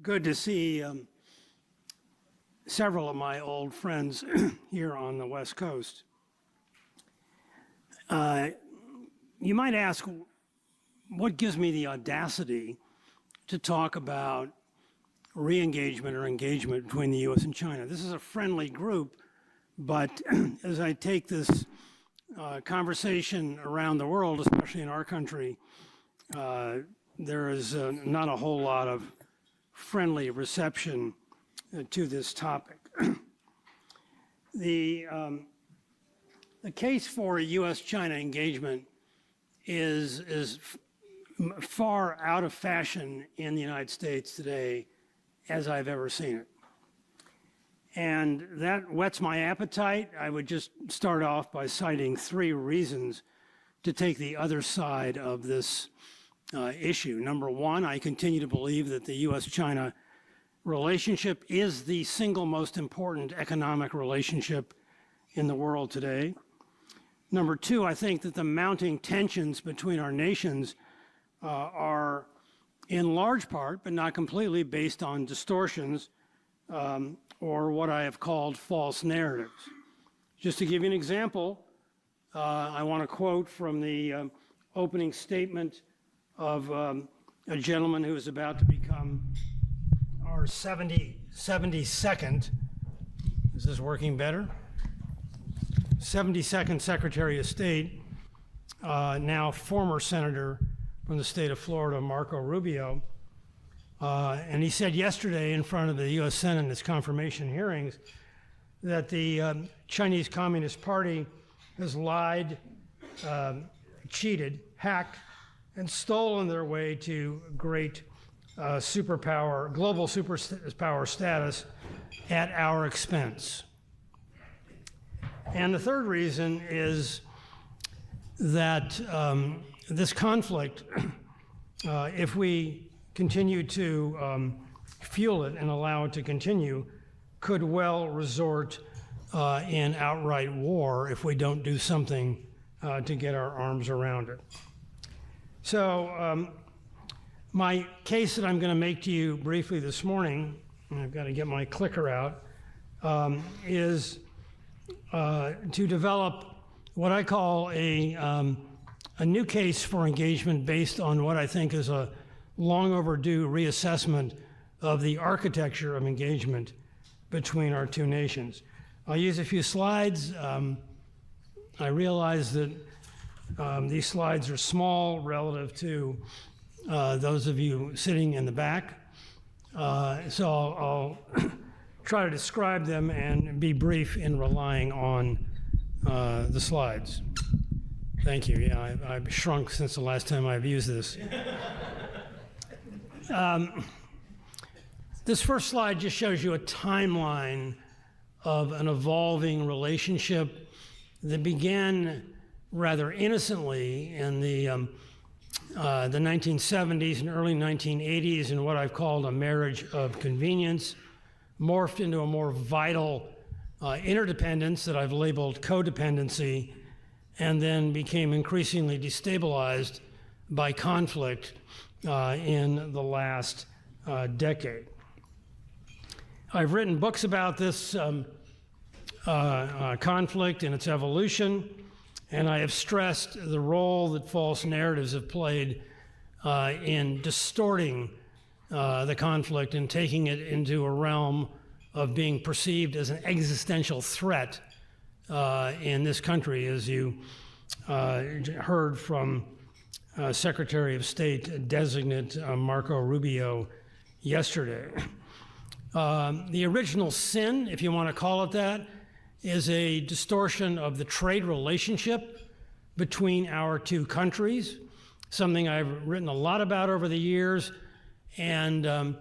good to see several of my old friends here on the West Coast. You might ask, what gives me the audacity to talk about re-engagement or engagement between the U.S. and China? This is a friendly group, but as I take this conversation around the world, especially in our country, there is not a whole lot of friendly reception to this topic. The case for U.S.-China engagement is far out of fashion in the United States today as I've ever seen it. And that whets my appetite. I would just start off by citing 3 reasons to take the other side of this issue. Number 1, I continue to believe that the U.S.-China relationship is the single most important economic relationship in the world today. Number 2, I think that the mounting tensions between our nations are in large part, but not completely, based on distortions or what I have called false narratives. Just to give you an example, I want to quote from the opening statement of a gentleman who is about to become our 72nd, is this working better? 72nd Secretary of State, now former Senator from the state of Florida, Marco Rubio. And he said yesterday in front of the U.S. Senate in his confirmation hearings that the Chinese Communist Party has lied, cheated, hacked, and stolen their way to great global superpower status at our expense. And the third reason is that this conflict, if we continue to fuel it and allow it to continue, could well resort in outright war if we don't do something to get our arms around it. So my case that I'm going to make to you briefly this morning, and I've got to get my clicker out, is to develop what I call a new case for engagement based on what I think is a long overdue reassessment of the architecture of engagement between our two nations. I'll use a few slides. I realize that these slides are small relative to those of you sitting in the back. So I'll try to describe them and be brief in relying on the slides. Thank you. Yeah, I've shrunk since the last time I've used this. This first slide just shows you a timeline of an evolving relationship that began rather innocently in the 1970s and early 1980s in what I've called a marriage of convenience, morphed into a more vital interdependence that I've labeled codependency, and then became increasingly destabilized by conflict in the last decade. I've written books about this conflict and its evolution, and I have stressed the role that false narratives have played in distorting the conflict and taking it into a realm of being perceived as an existential threat in this country, as you heard from Secretary of State designate Marco Rubio yesterday. The original sin, if you want to call it that, is a distortion of the trade relationship between our two countries, something I've written a lot about over the years, and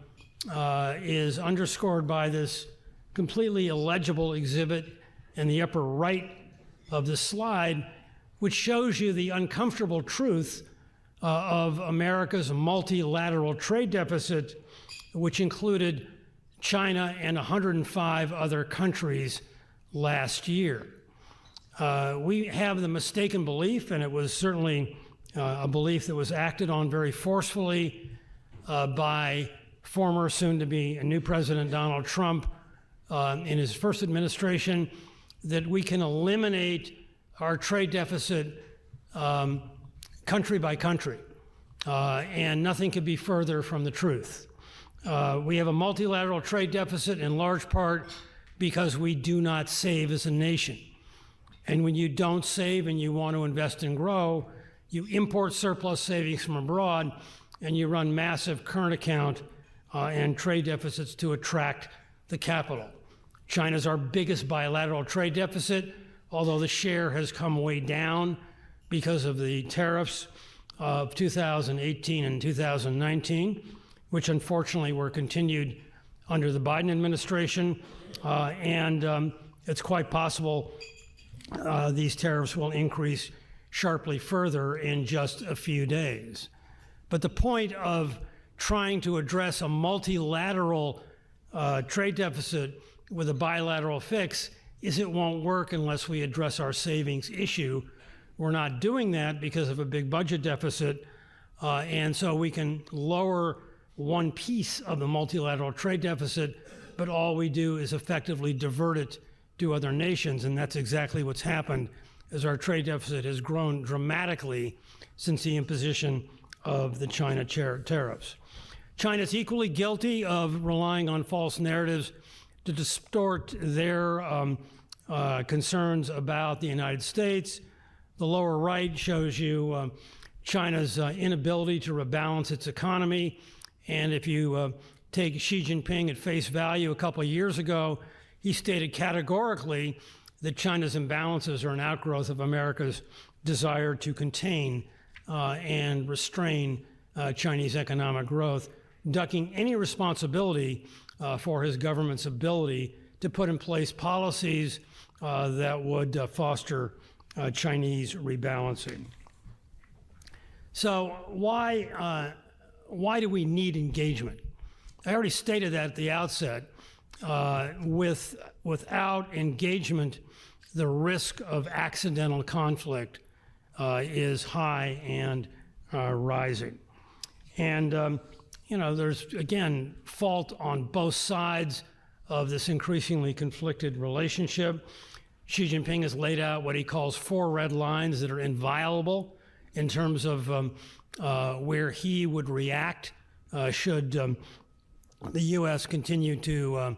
is underscored by this completely illegible exhibit in the upper right of the slide, which shows you the uncomfortable truth of America's multilateral trade deficit, which included China and 105 other countries last year. We have the mistaken belief, and it was certainly a belief that was acted on very forcefully by former, soon-to-be a new President Donald Trump in his first administration, that we can eliminate our trade deficit country by country. And nothing could be further from the truth. We have a multilateral trade deficit in large part because we do not save as a nation. And when you don't save and you want to invest and grow, you import surplus savings from abroad and you run massive current account and trade deficits to attract the capital. China's our biggest bilateral trade deficit, although the share has come way down because of the tariffs of 2018 and 2019, which unfortunately were continued under the Biden administration. It's quite possible these tariffs will increase sharply further in just a few days. But the point of trying to address a multilateral trade deficit with a bilateral fix is it won't work unless we address our savings issue. We're not doing that because of a big budget deficit, and so we can lower one piece of the multilateral trade deficit, but all we do is effectively divert it to other nations, and that's exactly what's happened as our trade deficit has grown dramatically since the imposition of the China tariffs. China is equally guilty of relying on false narratives to distort their concerns about the United States. The lower right shows you China's inability to rebalance its economy. And if you take Xi Jinping at face value a couple of years ago, he stated categorically that China's imbalances are an outgrowth of America's desire to contain and restrain Chinese economic growth, ducking any responsibility for his government's ability to put in place policies that would foster Chinese rebalancing. So why do we need engagement? I already stated that at the outset. Without engagement, the risk of accidental conflict is high and rising. And there's, again, fault on both sides of this increasingly conflicted relationship. Xi Jinping has laid out what he calls 4 red lines that are inviolable in terms of where he would react should the U.S. continue to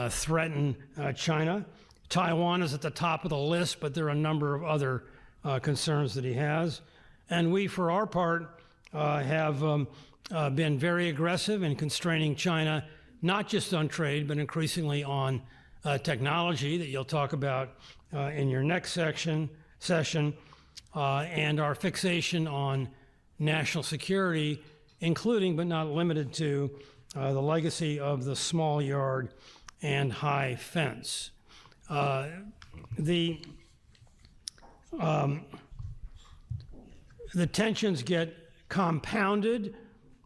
threaten China. Taiwan is at the top of the list, but there are a number of other concerns that he has. And we, for our part, have been very aggressive in constraining China, not just on trade, but increasingly on technology that you'll talk about in your next session, and our fixation on national security, including but not limited to the legacy of the small yard and high fence. The tensions get compounded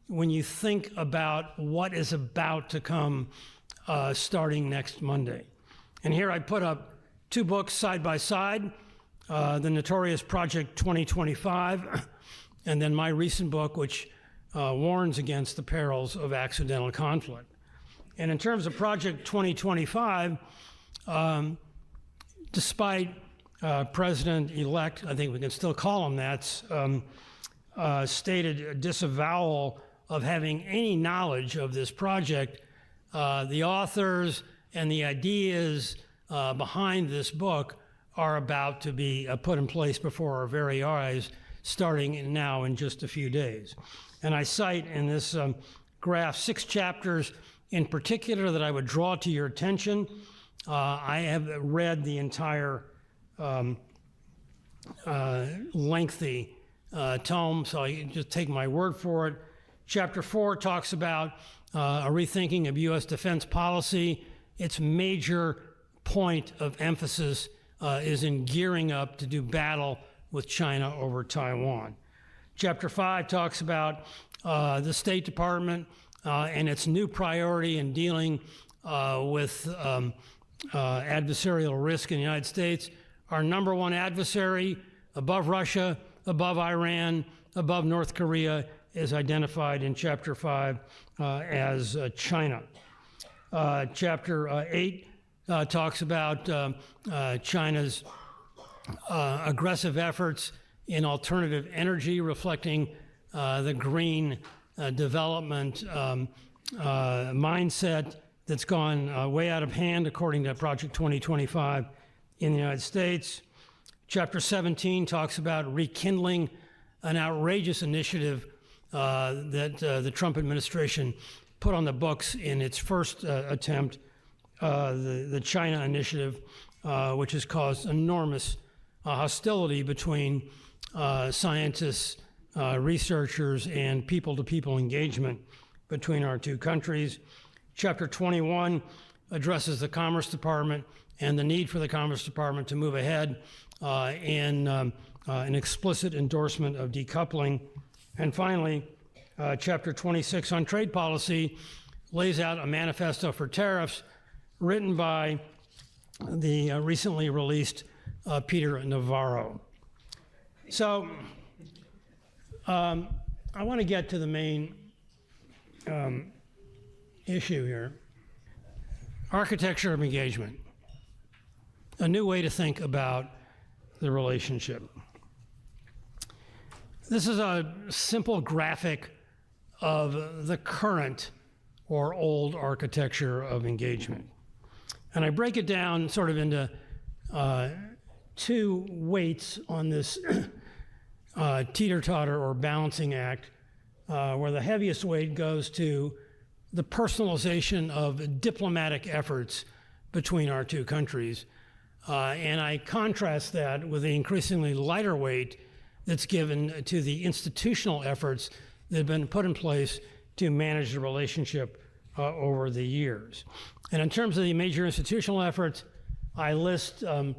when you think about what is about to come starting next Monday. And here I put up 2 books side by side, the notorious Project 2025, and then my recent book, which warns against the perils of accidental conflict. And in terms of Project 2025, despite President-elect, I think we can still call him that, stated disavowal of having any knowledge of this project, the authors and the ideas behind this book are about to be put in place before our very eyes, starting now in just a few days. And I cite in this graph 6 chapters in particular that I would draw to your attention. I have read the entire lengthy tome, so you just take my word for it. Chapter 4 talks about a rethinking of U.S. defense policy. Its major point of emphasis is in gearing up to do battle with China over Taiwan. Chapter 5 talks about the State Department and its new priority in dealing with adversarial risk in the United States. Our number 1 adversary, above Russia, above Iran, above North Korea, is identified in Chapter 5 as China. Chapter 8 talks about China's aggressive efforts in alternative energy, reflecting the green development mindset that's gone way out of hand, according to Project 2025 in the United States. Chapter 17 talks about rekindling an outrageous initiative that the Trump administration put on the books in its first attempt, the China Initiative, which has caused enormous hostility between scientists, researchers, and people-to-people engagement between our two countries. Chapter 21 addresses the Commerce Department and the need for the Commerce Department to move ahead in an explicit endorsement of decoupling. And finally, Chapter 26 on trade policy lays out a manifesto for tariffs written by the recently released Peter Navarro. So I want to get to the main issue here. Architecture of engagement, a new way to think about the relationship. This is a simple graphic of the current or old architecture of engagement. And I break it down sort of into two weights on this teeter-totter or balancing act, where the heaviest weight goes to the personalization of diplomatic efforts between our two countries. And I contrast that with the increasingly lighter weight that's given to the institutional efforts that have been put in place to manage the relationship over the years. And in terms of the major institutional efforts, I list the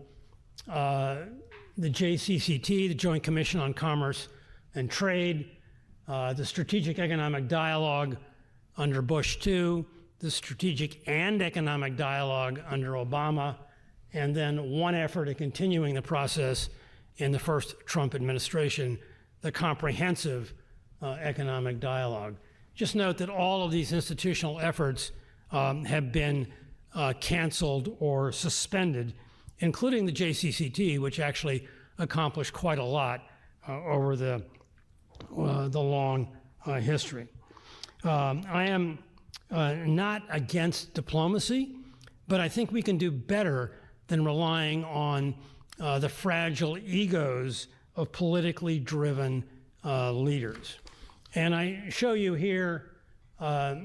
JCCT, the Joint Commission on Commerce and Trade, the Strategic Economic Dialogue under Bush II, the Strategic and Economic Dialogue under Obama, and then one effort at continuing the process in the first Trump administration, the Comprehensive Economic Dialogue. Just note that all of these institutional efforts have been canceled or suspended, including the JCCT, which actually accomplished quite a lot over the long history. I am not against diplomacy, but I think we can do better than relying on the fragile egos of politically driven leaders. And I show you here, a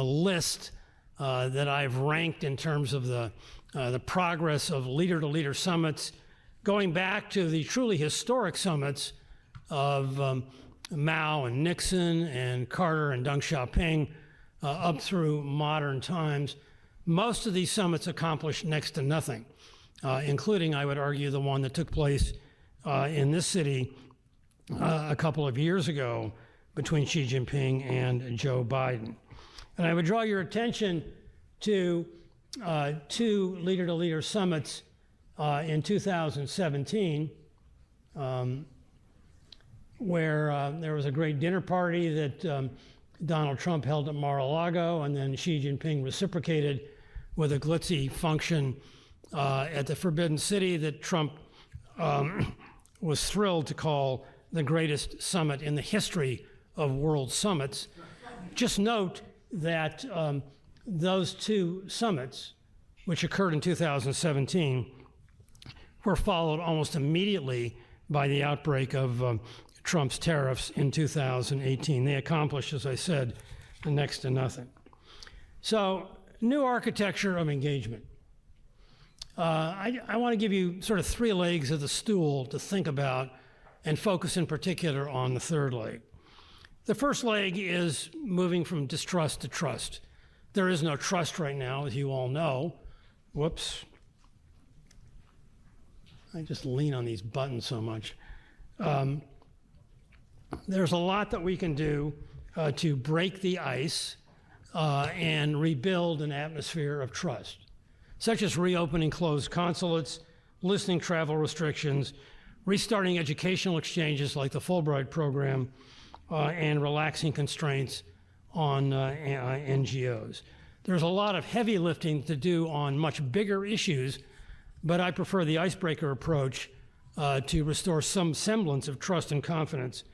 list that I've ranked in terms of the progress of leader-to-leader summits, going back to the truly historic summits of Mao and Nixon and Carter and Deng Xiaoping up through modern times. Most of these summits accomplished next to nothing, including, I would argue, the one that took place in this city a couple of years ago between Xi Jinping and Joe Biden. And I would draw your attention to two leader-to-leader summits in 2017, where there was a great dinner party that Donald Trump held at Mar-a-Lago, and then Xi Jinping reciprocated with a glitzy function at the Forbidden City that Trump was thrilled to call the greatest summit in the history of world summits. Just note that those two summits, which occurred in 2017, were followed almost immediately by the outbreak of Trump's tariffs in 2018. They accomplished, as I said, next to nothing. So, new architecture of engagement. I want to give you sort of three legs of the stool to think about and focus in particular on the third leg. The first leg is moving from distrust to trust. There is no trust right now, as you all know. Whoops. I just lean on these buttons so much. There's a lot that we can do to break the ice and rebuild an atmosphere of trust, such as reopening closed consulates, loosening travel restrictions, restarting educational exchanges like the Fulbright program, and relaxing constraints on NGOs. There's a lot of heavy lifting to do on much bigger issues, but I prefer the icebreaker approach to restore some semblance of trust and confidence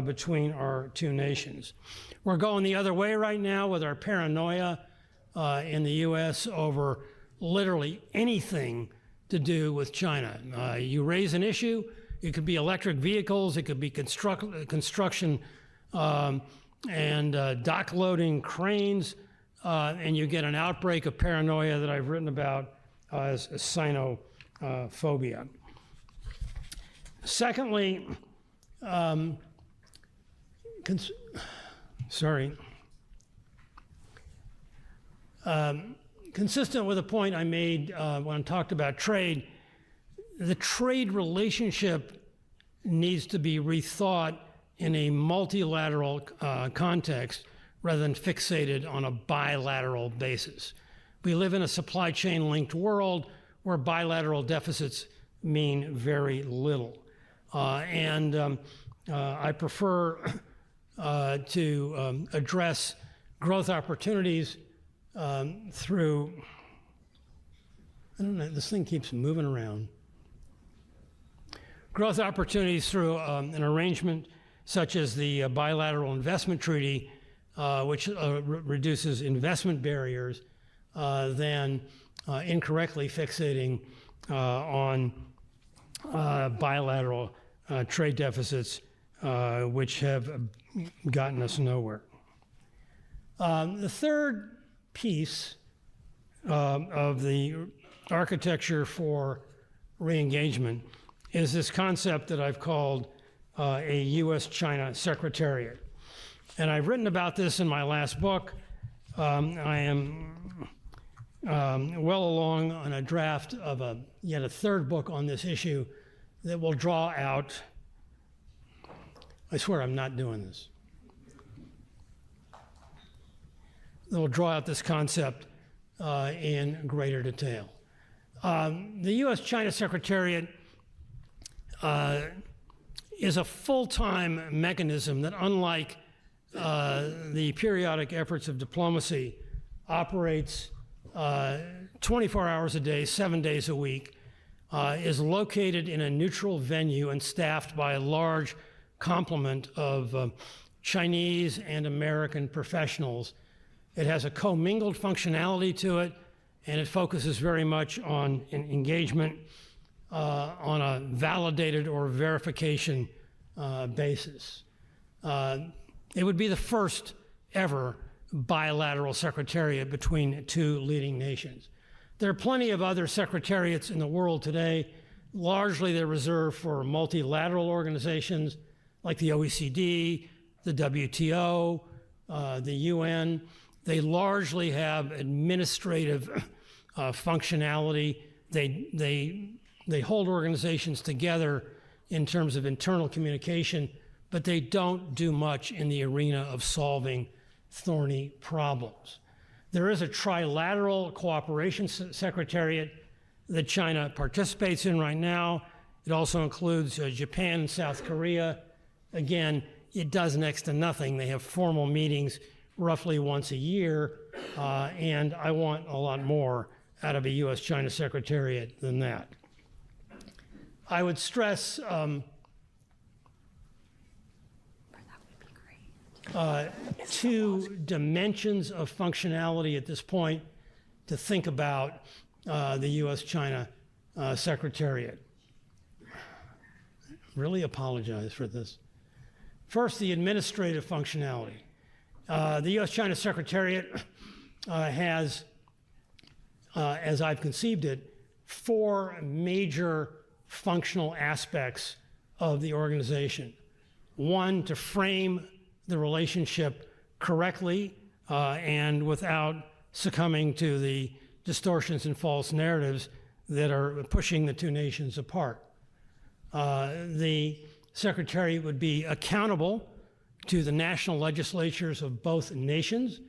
between our two nations. We're going the other way right now with our paranoia in the U.S. over literally anything to do with China. You raise an issue, it could be electric vehicles, it could be construction and dock loading cranes, and you get an outbreak of paranoia that I've written about as sinophobia. Secondly, consistent with a point I made when I talked about trade, the trade relationship needs to be rethought in a multilateral context rather than fixated on a bilateral basis. We live in a supply chain linked world where bilateral deficits mean very little. I prefer to address growth opportunities through, I don't know, this thing keeps moving around. Growth opportunities through an arrangement such as the bilateral investment treaty, which reduces investment barriers, than incorrectly fixating on bilateral trade deficits, which have gotten us nowhere. The third piece of the architecture for re-engagement is this concept that I've called a U.S.-China Secretariat. And I've written about this in my last book. I am well along on a draft of yet a third book on this issue that will draw out, I swear I'm not doing this, that will draw out this concept in greater detail. The U.S.-China Secretariat is a full-time mechanism that, unlike the periodic efforts of diplomacy, operates 24 hours a day, 7 days a week, is located in a neutral venue and staffed by a large complement of Chinese and American professionals. It has a commingled functionality to it, and it focuses very much on an engagement on a validated or verification basis. It would be the first ever bilateral secretariat between two leading nations. There are plenty of other secretariats in the world today. Largely they're reserved for multilateral organizations like the OECD, the WTO, the UN. They largely have administrative functionality. They hold organizations together in terms of internal communication, but they don't do much in the arena of solving thorny problems. There is a trilateral cooperation secretariat that China participates in right now. It also includes Japan and South Korea. Again, it does next to nothing. They have formal meetings roughly once a year, and I want a lot more out of a U.S.-China Secretariat than that. I would stress two dimensions of functionality at this point to think about the U.S.-China Secretariat. Really apologize for this. First, the administrative functionality. The U.S.-China Secretariat has, as I've conceived it, four major functional aspects of the organization. One, to frame the relationship correctly and without succumbing to the distortions and false narratives that are pushing the two nations apart. The Secretary would be accountable to the national legislatures of both nations.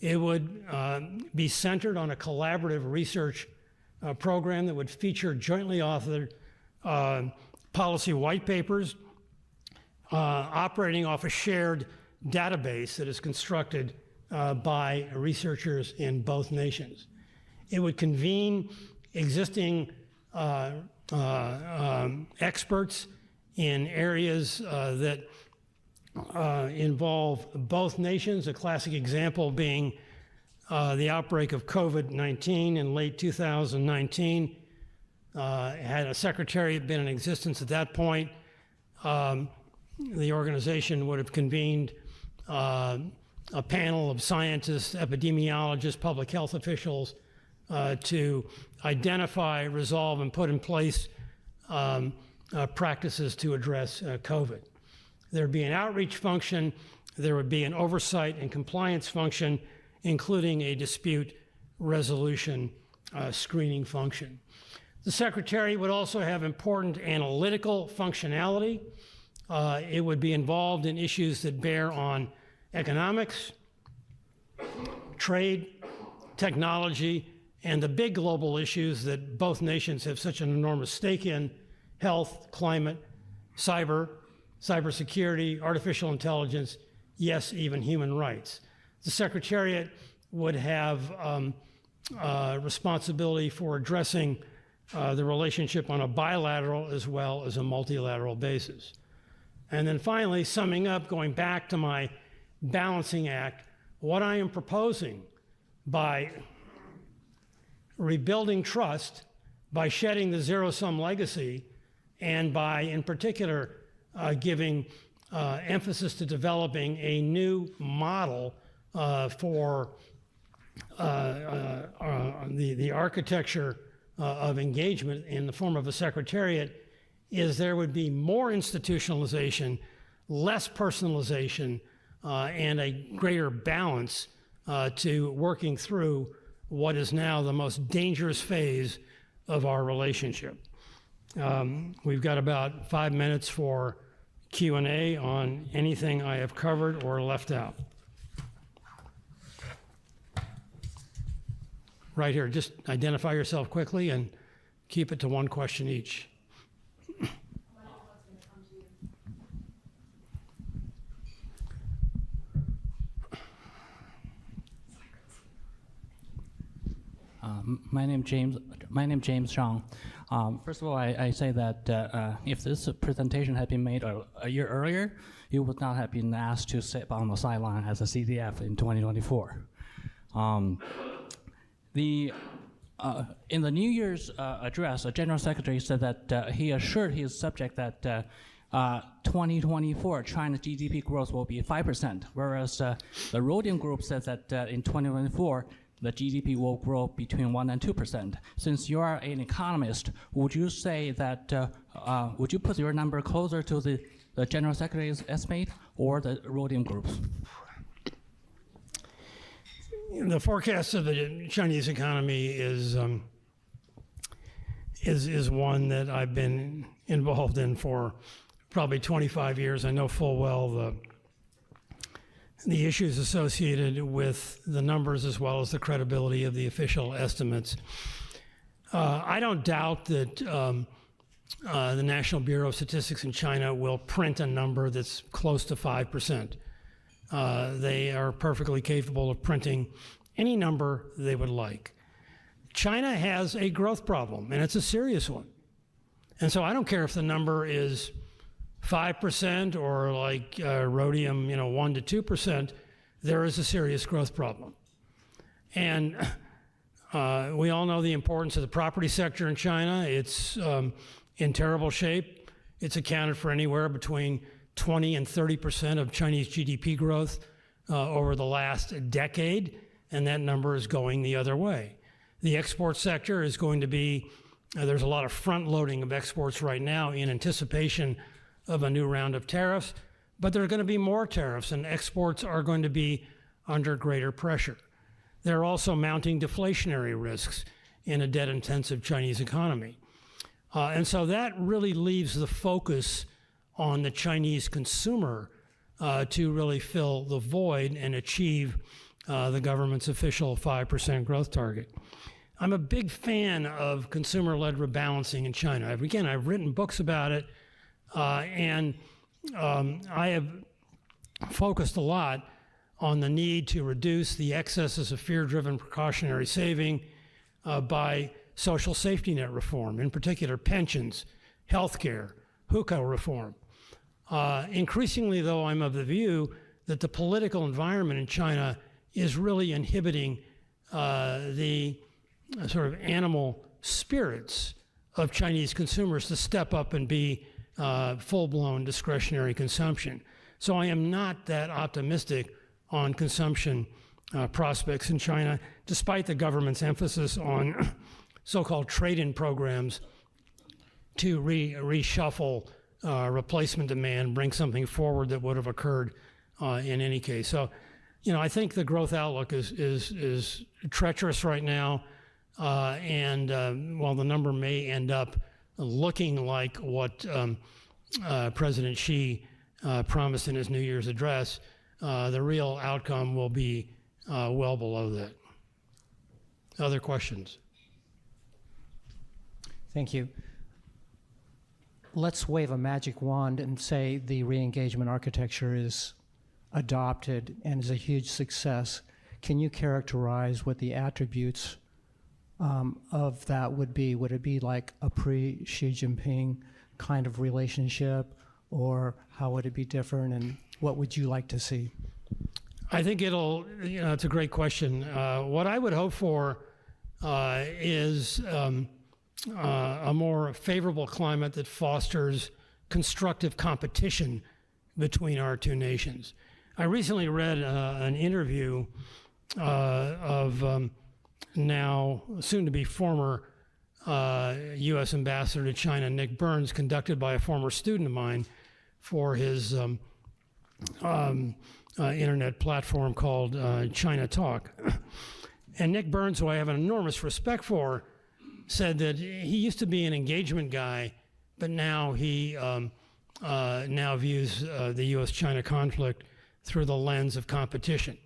It would be centered on a collaborative research program that would feature jointly authored policy white papers operating off a shared database that is constructed by researchers in both nations. It would convene existing experts in areas that involve both nations, a classic example being the outbreak of COVID-19 in late 2019. Had a secretariat been in existence at that point, the organization would have convened a panel of scientists, epidemiologists, public health officials to identify, resolve, and put in place practices to address COVID. There would be an outreach function, there would be an oversight and compliance function, including a dispute resolution screening function. The Secretariat would also have important analytical functionality. It would be involved in issues that bear on economics, trade, technology, and the big global issues that both nations have such an enormous stake in: health, climate, cybersecurity, artificial intelligence, yes, even human rights. The Secretariat would have responsibility for addressing the relationship on a bilateral as well as a multilateral basis. And then finally, summing up, going back to my balancing act, what I am proposing by rebuilding trust, by shedding the zero-sum legacy, and by, in particular, giving emphasis to developing a new model for the architecture of engagement in the form of a secretariat, is there would be more institutionalization, less personalization, and a greater balance to working through what is now the most dangerous phase of our relationship. We've got about 5 minutes for Q&A on anything I have covered or left out. Right here, just identify yourself quickly and keep it to one question each. My name James Zhang. First of all, I say that if this presentation had been made a year earlier, you would not have been asked to sit on the sideline as a CDF in 2024. In the New Year's address, the General Secretary said that he assured his subject that 2024 China's GDP growth will be 5%, whereas the Rhodium Group says that in 2024 the GDP will grow between 1% and 2%. Since you are an economist, would you say that, would you put your number closer to the General Secretary's estimate or the Rhodium Group's? The forecast of the Chinese economy is one that I've been involved in for probably 25 years. I know full well the issues associated with the numbers as well as the credibility of the official estimates. I don't doubt that the National Bureau of Statistics in China will print a number that's close to 5%. They are perfectly capable of printing any number they would like. China has a growth problem, and it's a serious one. And so I don't care if the number is 5% or like rhodium, 1% to 2%, there is a serious growth problem. And we all know the importance of the property sector in China. It's in terrible shape. It's accounted for anywhere between 20 and 30% of Chinese GDP growth over the last decade, and that number is going the other way. The export sector is going to be, there's a lot of front loading of exports right now in anticipation of a new round of tariffs, but there are going to be more tariffs and exports are going to be under greater pressure. There are also mounting deflationary risks in a debt-intensive Chinese economy. And so that really leaves the focus on the Chinese consumer to really fill the void and achieve the government's official 5% growth target. I'm a big fan of consumer-led rebalancing in China. I've written books about it, and I have focused a lot on the need to reduce the excesses of fear-driven precautionary saving by social safety net reform, in particular pensions, healthcare, hookah reform. Increasingly, though, I'm of the view that the political environment in China is really inhibiting the sort of animal spirits of Chinese consumers to step up and be full-blown discretionary consumption. So I am not that optimistic on consumption prospects in China, despite the government's emphasis on so-called trade-in programs to reshuffle replacement demand, bring something forward that would have occurred in any case. So, you know, I think the growth outlook is treacherous right now, and while the number may end up looking like what President Xi promised in his New Year's address, the real outcome will be well below that. Other questions? Thank you. Let's wave a magic wand and say the re-engagement architecture is adopted and is a huge success. Can you characterize what the attributes of that would be? Would it be like a pre-Xi Jinping kind of relationship, or how would it be different, and what would you like to see? I think it'll, you know, it's a great question. What I would hope for is a more favorable climate that fosters constructive competition between our two nations. I recently read an interview of now soon-to-be former U.S. ambassador to China, Nick Burns, conducted by a former student of mine for his internet platform called China Talk. And Nick Burns, who I have an enormous respect for, said that he used to be an engagement guy, but now he now views the U.S.-China conflict through the lens of competition.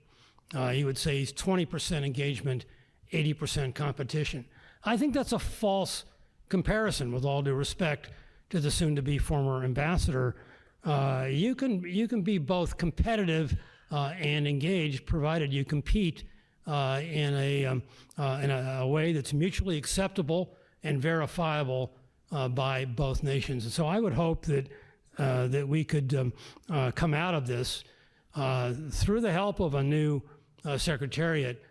He would say he's 20% engagement, 80% competition. I think that's a false comparison, with all due respect to the soon-to-be former ambassador. You can be both competitive and engaged, provided you compete in a way that's mutually acceptable and verifiable by both nations. And so I would hope that that we could come out of this through the help of a new secretariat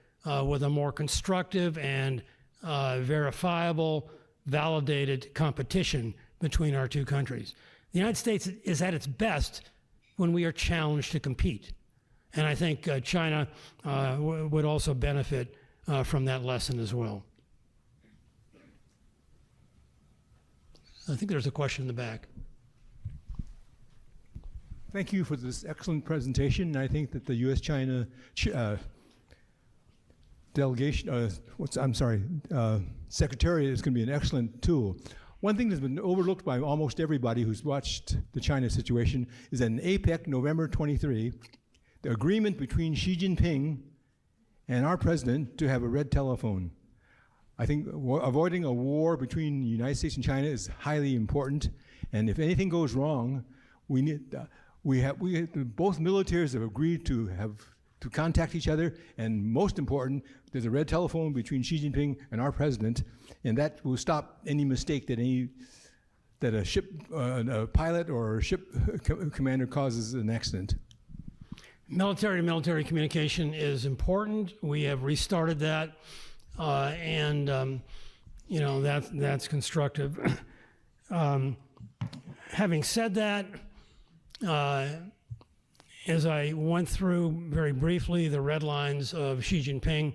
with a more constructive and verifiable, validated competition between our two countries. The United States is at its best when we are challenged to compete. And I think China would also benefit from that lesson as well. I think there's a question in the back. Thank you for this excellent presentation. I think that the U.S.-China delegation, secretariat is going to be an excellent tool. One thing that's been overlooked by almost everybody who's watched the China situation is that in APEC, November 23, the agreement between Xi Jinping and our president to have a red telephone. I think avoiding a war between the United States and China is highly important, and if anything goes wrong, both militaries have agreed to contact each other, and most important, there's a red telephone between Xi Jinping and our president, and that will stop any mistake that a pilot or a ship commander causes an accident. Military-to-military communication is important. We have restarted that, and you know, that's constructive. Having said that, as I went through very briefly the red lines of Xi Jinping,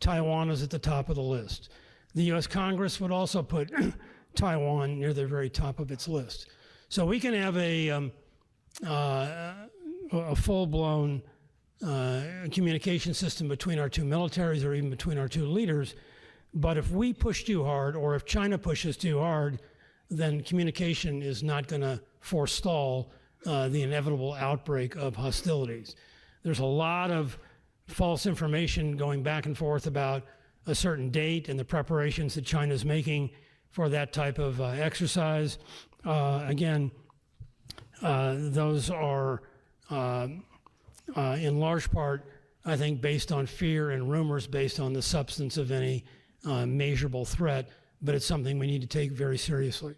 Taiwan is at the top of the list. The U.S. Congress would also put Taiwan near the very top of its list. So we can have a full-blown communication system between our two militaries or even between our two leaders, but if we push too hard or if China pushes too hard, then communication is not going to forestall the inevitable outbreak of hostilities. There's a lot of false information going back and forth about a certain date and the preparations that China's making for that type of exercise. Again, those are in large part, I think, based on fear and rumors based on the substance of any measurable threat, but it's something we need to take very seriously.